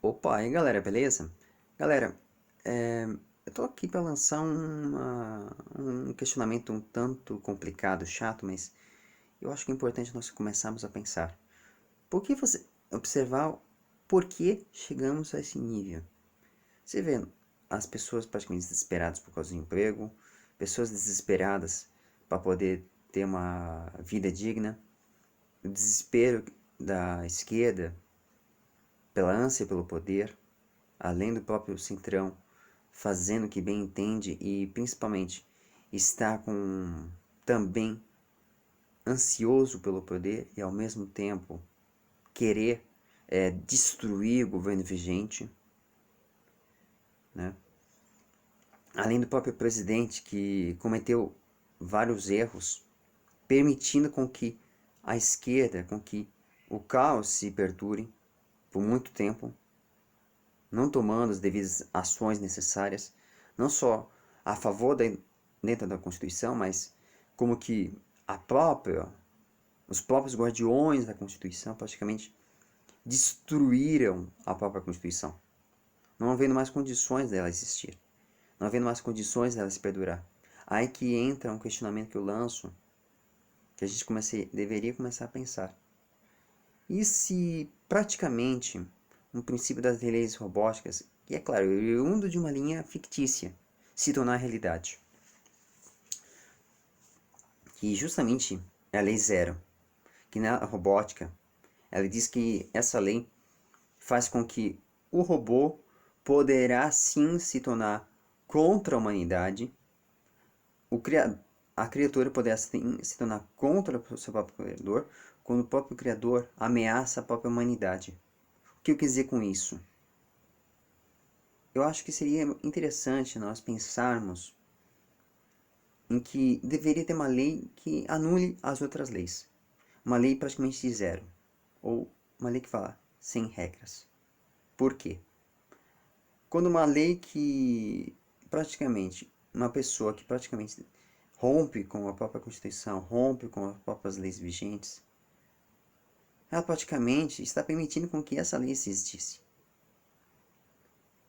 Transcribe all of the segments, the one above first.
Opa, aí galera, beleza? Galera, eu tô aqui para lançar um questionamento um tanto complicado, chato, mas eu acho que é importante nós começarmos a pensar. Por que você observar por que chegamos a esse nível? Você vê as pessoas praticamente desesperadas por causa do emprego, pessoas desesperadas para poder ter uma vida digna, o desespero da esquerda pela ânsia pelo poder, além do próprio Centrão, fazendo o que bem entende e principalmente está com também ansioso pelo poder e ao mesmo tempo querer destruir o governo vigente, né? Além do próprio presidente que cometeu vários erros, permitindo com que a esquerda, com que o caos se perdure por muito tempo, não tomando as devidas ações necessárias, não só a favor dentro da Constituição, mas como que a própria, os próprios guardiões da Constituição praticamente destruíram a própria Constituição, não havendo mais condições dela existir, não havendo mais condições dela se perdurar. Aí que entra um questionamento que eu lanço, que a gente deveria começar a pensar. E se praticamente um princípio das leis robóticas, que é claro, oriundo de uma linha fictícia, se tornar realidade? Que justamente é a lei zero, que na robótica, ela diz que essa lei faz com que o robô poderá sim se tornar contra a humanidade, o criador, a criatura poderá sim se tornar contra o seu próprio criador, quando o próprio criador ameaça a própria humanidade. O que eu quis dizer com isso? Eu acho que seria interessante nós pensarmos em que deveria ter uma lei que anule as outras leis. Uma lei praticamente de zero. Ou uma lei que fala sem regras. Por quê? Quando uma lei que praticamente, uma pessoa que praticamente rompe com a própria Constituição, rompe com as próprias leis vigentes, ela praticamente está permitindo com que essa lei existisse.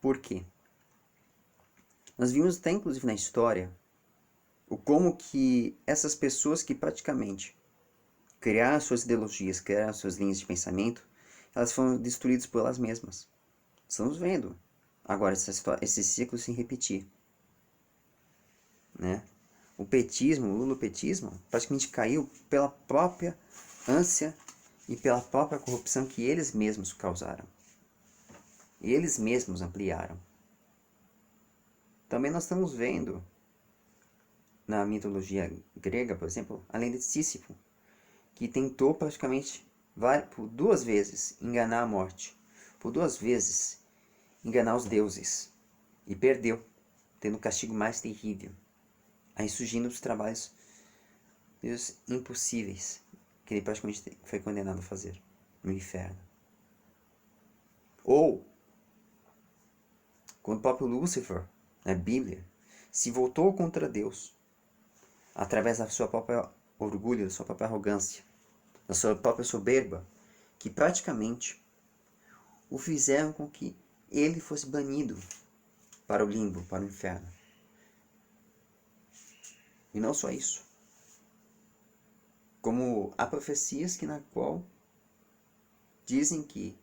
Por quê? Nós vimos até inclusive na história o como que essas pessoas que praticamente criaram suas ideologias, criaram suas linhas de pensamento, elas foram destruídas por elas mesmas. Estamos vendo agora esse ciclo se repetir, né? O petismo, o lulopetismo, praticamente caiu pela própria ânsia e pela própria corrupção que eles mesmos causaram. E eles mesmos ampliaram. Também nós estamos vendo na mitologia grega, por exemplo, além de Sísifo, que tentou praticamente por duas vezes enganar a morte, por duas vezes enganar os deuses, e perdeu, tendo o castigo mais terrível, aí surgindo os trabalhos impossíveis que ele praticamente foi condenado a fazer no inferno. Ou quando o próprio Lúcifer, na Bíblia, se voltou contra Deus através da sua própria orgulho, da sua própria arrogância, da sua própria soberba, que praticamente o fizeram com que ele fosse banido para o limbo, para o inferno. E não só isso, como há profecias que na qual dizem que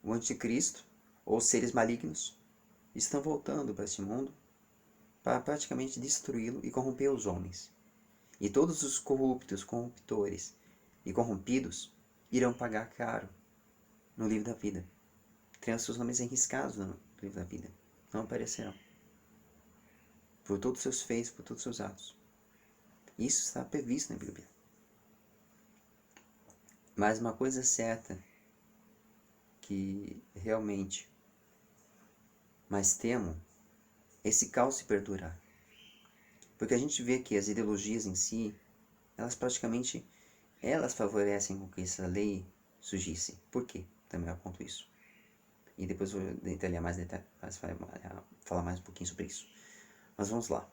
o anticristo ou seres malignos estão voltando para este mundo para praticamente destruí-lo e corromper os homens. E todos os corruptos, corruptores e corrompidos irão pagar caro no livro da vida. Terão seus nomes arriscados no livro da vida. Não aparecerão. Por todos os seus feitos, por todos os seus atos. Isso está previsto na Bíblia. Mas uma coisa é certa, que realmente mais temo, esse caos se perdurar. Porque a gente vê que as ideologias em si, elas praticamente, elas favorecem com que essa lei surgisse. Por quê? Também eu conto isso. E depois vou detalhar mais, falar mais um pouquinho sobre isso. Mas vamos lá.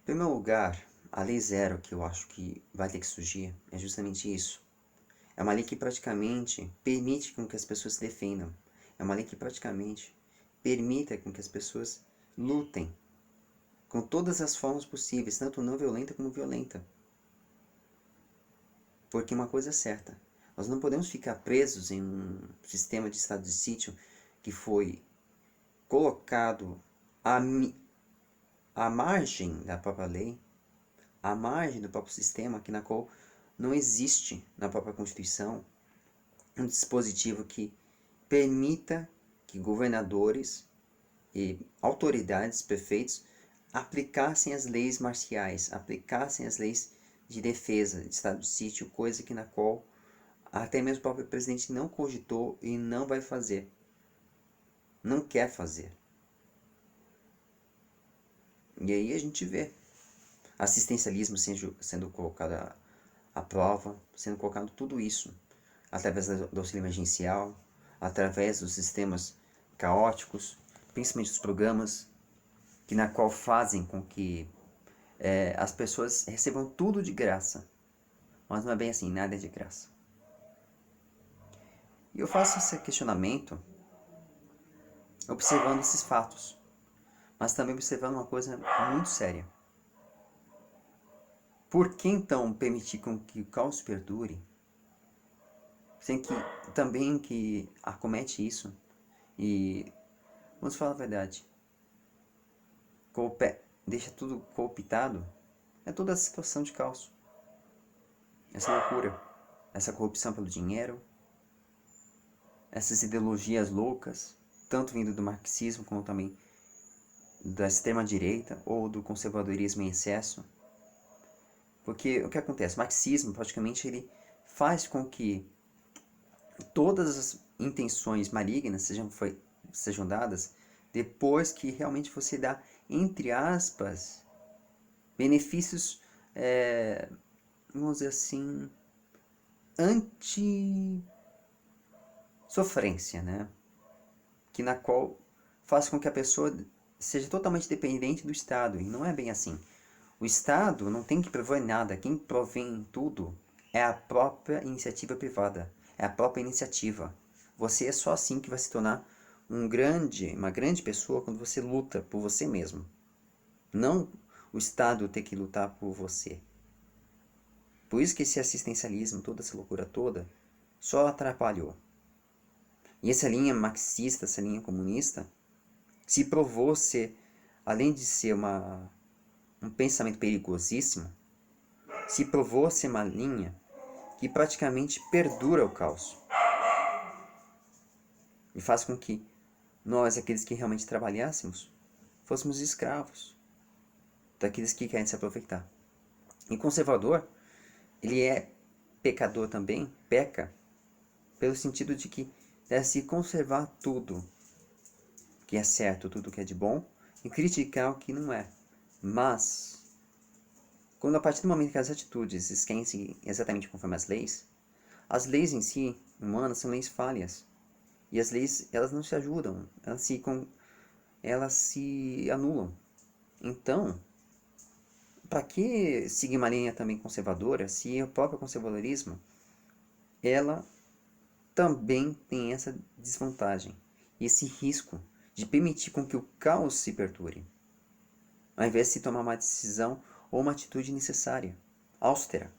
Em primeiro lugar, a lei zero que eu acho que vai ter que surgir é justamente isso. É uma lei que praticamente permite com que as pessoas se defendam. É uma lei que praticamente permite com que as pessoas lutem com todas as formas possíveis, tanto não violenta como violenta. Porque uma coisa é certa, nós não podemos ficar presos em um sistema de estado de sítio que foi colocado à margem da própria lei, à margem do próprio sistema, que na qual não existe na própria Constituição um dispositivo que permita que governadores e autoridades, prefeitos, aplicassem as leis marciais, aplicassem as leis de defesa, de estado de sítio, coisa que na qual até mesmo o próprio presidente não cogitou e não vai fazer, não quer fazer. E aí a gente vê assistencialismo sendo colocado à prova, sendo colocado tudo isso, através do auxílio emergencial, através dos sistemas caóticos, principalmente os programas, que na qual fazem com que as pessoas recebam tudo de graça. Mas não é bem assim, nada é de graça. E eu faço esse questionamento observando esses fatos, mas também observando uma coisa muito séria. Por que então permitir com que o caos perdure, sem que também que acomete isso e, vamos falar a verdade, deixa tudo cooptado, é toda a situação de caos, essa loucura, essa corrupção pelo dinheiro, essas ideologias loucas, tanto vindo do marxismo como também da extrema-direita ou do conservadorismo em excesso. Porque o que acontece? O marxismo, praticamente, ele faz com que todas as intenções malignas sejam dadas depois que realmente você dá, entre aspas, benefícios, vamos dizer assim, anti-sofrência, né? Que na qual faz com que a pessoa seja totalmente dependente do Estado, e não é bem assim. O Estado não tem que prover nada, quem provém tudo é a própria iniciativa privada, é a própria iniciativa. Você é só assim que vai se tornar uma grande pessoa quando você luta por você mesmo. Não o Estado ter que lutar por você. Por isso que esse assistencialismo, toda essa loucura toda, só atrapalhou. E essa linha marxista, essa linha comunista, se provou ser, além de ser um pensamento perigosíssimo, se provou ser uma linha que praticamente perdura o caos e faz com que nós, aqueles que realmente trabalhássemos, fôssemos escravos daqueles que querem se aproveitar. E conservador, ele é pecador também, peca, pelo sentido de que deve se conservar tudo que é certo, tudo que é de bom, e criticar o que não é. Mas, quando a partir do momento que as atitudes querem seguir exatamente conforme as leis em si, humanas, são leis falhas. E as leis, elas não se ajudam, elas se anulam. Então, para que seguir uma linha também conservadora, se o próprio conservadorismo, ela também tem essa desvantagem, esse risco de permitir com que o caos se perdure, ao invés de se tomar uma decisão ou uma atitude necessária, austera.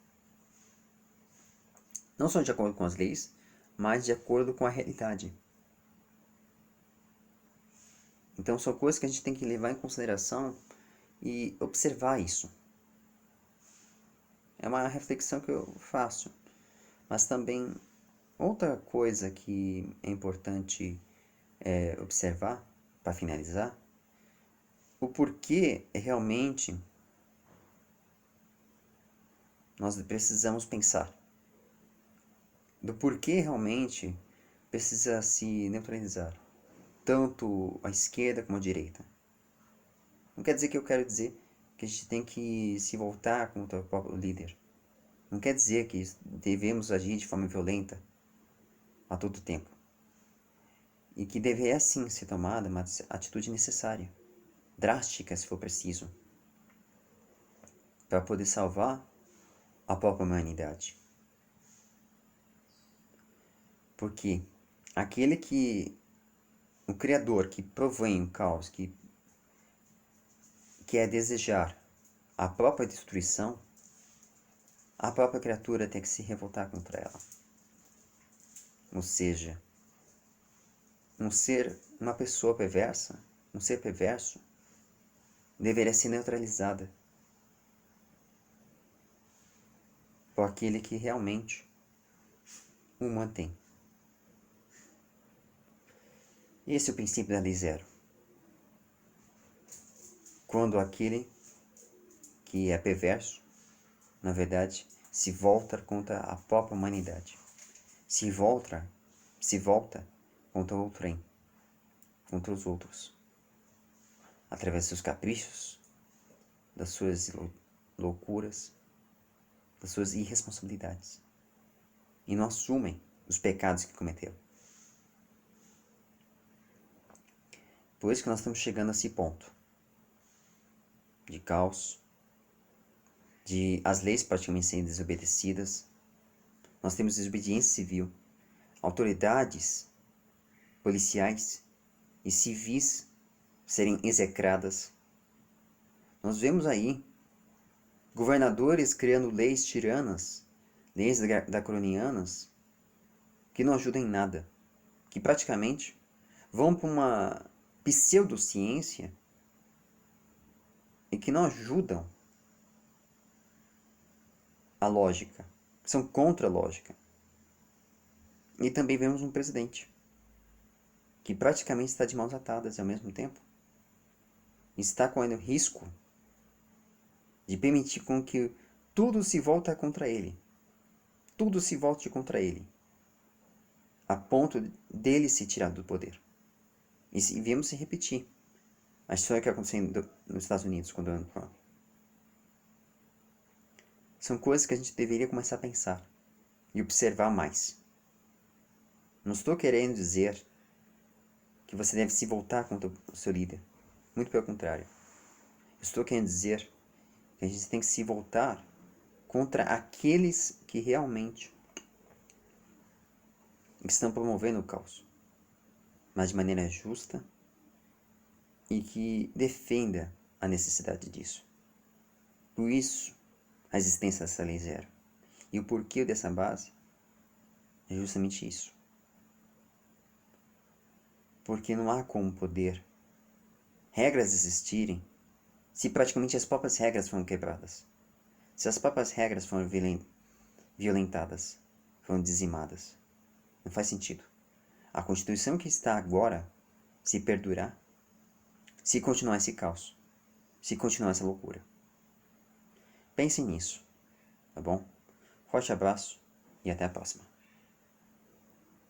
Não só de acordo com as leis, mas de acordo com a realidade. Então são coisas que a gente tem que levar em consideração e observar isso. É uma reflexão que eu faço. Mas também outra coisa que é importante observar, para finalizar, o porquê realmente nós precisamos pensar. Do porquê realmente precisa se neutralizar, tanto a esquerda como a direita. Não quer dizer que eu quero dizer que a gente tem que se voltar contra o próprio líder. Não quer dizer que devemos agir de forma violenta a todo tempo. E que deveria sim ser tomada uma atitude necessária, drástica se for preciso, para poder salvar a própria humanidade. Porque aquele que, o Criador que provém o caos, que quer desejar a própria destruição, a própria criatura tem que se revoltar contra ela. Ou seja, uma pessoa perversa, um ser perverso, deveria ser neutralizada por aquele que realmente o mantém. Esse é o princípio da lei zero. Quando aquele que é perverso, na verdade, se volta contra a própria humanidade. Se volta contra o outrem, contra os outros, através dos seus caprichos, das suas loucuras, das suas irresponsabilidades. E não assumem os pecados que cometeram. Por isso que nós estamos chegando a esse ponto de caos, de as leis praticamente sendo desobedecidas. Nós temos desobediência civil, autoridades policiais e civis serem execradas. Nós vemos aí governadores criando leis tiranas, leis draconianas, que não ajudam em nada, que praticamente vão para uma pseudociência e que não ajudam a lógica, são contra a lógica. E também vemos um presidente que praticamente está de mãos atadas ao mesmo tempo, está correndo risco de permitir com que tudo se volte contra ele. Tudo se volte contra ele, a ponto dele se tirar do poder. E vemos se repetir a história que aconteceu nos Estados Unidos com Donald Trump. São coisas que a gente deveria começar a pensar e observar mais. Não estou querendo dizer que você deve se voltar contra o seu líder. Muito pelo contrário. Estou querendo dizer que a gente tem que se voltar contra aqueles que realmente estão promovendo o caos, mas de maneira justa e que defenda a necessidade disso. Por isso, a existência dessa lei zero. E o porquê dessa base é justamente isso. Porque não há como poder regras existirem se praticamente as próprias regras foram quebradas. Se as próprias regras foram violentadas, foram dizimadas. Não faz sentido. A Constituição que está agora, se perdurar, se continuar esse caos, se continuar essa loucura. Pensem nisso, tá bom? Forte abraço e até a próxima.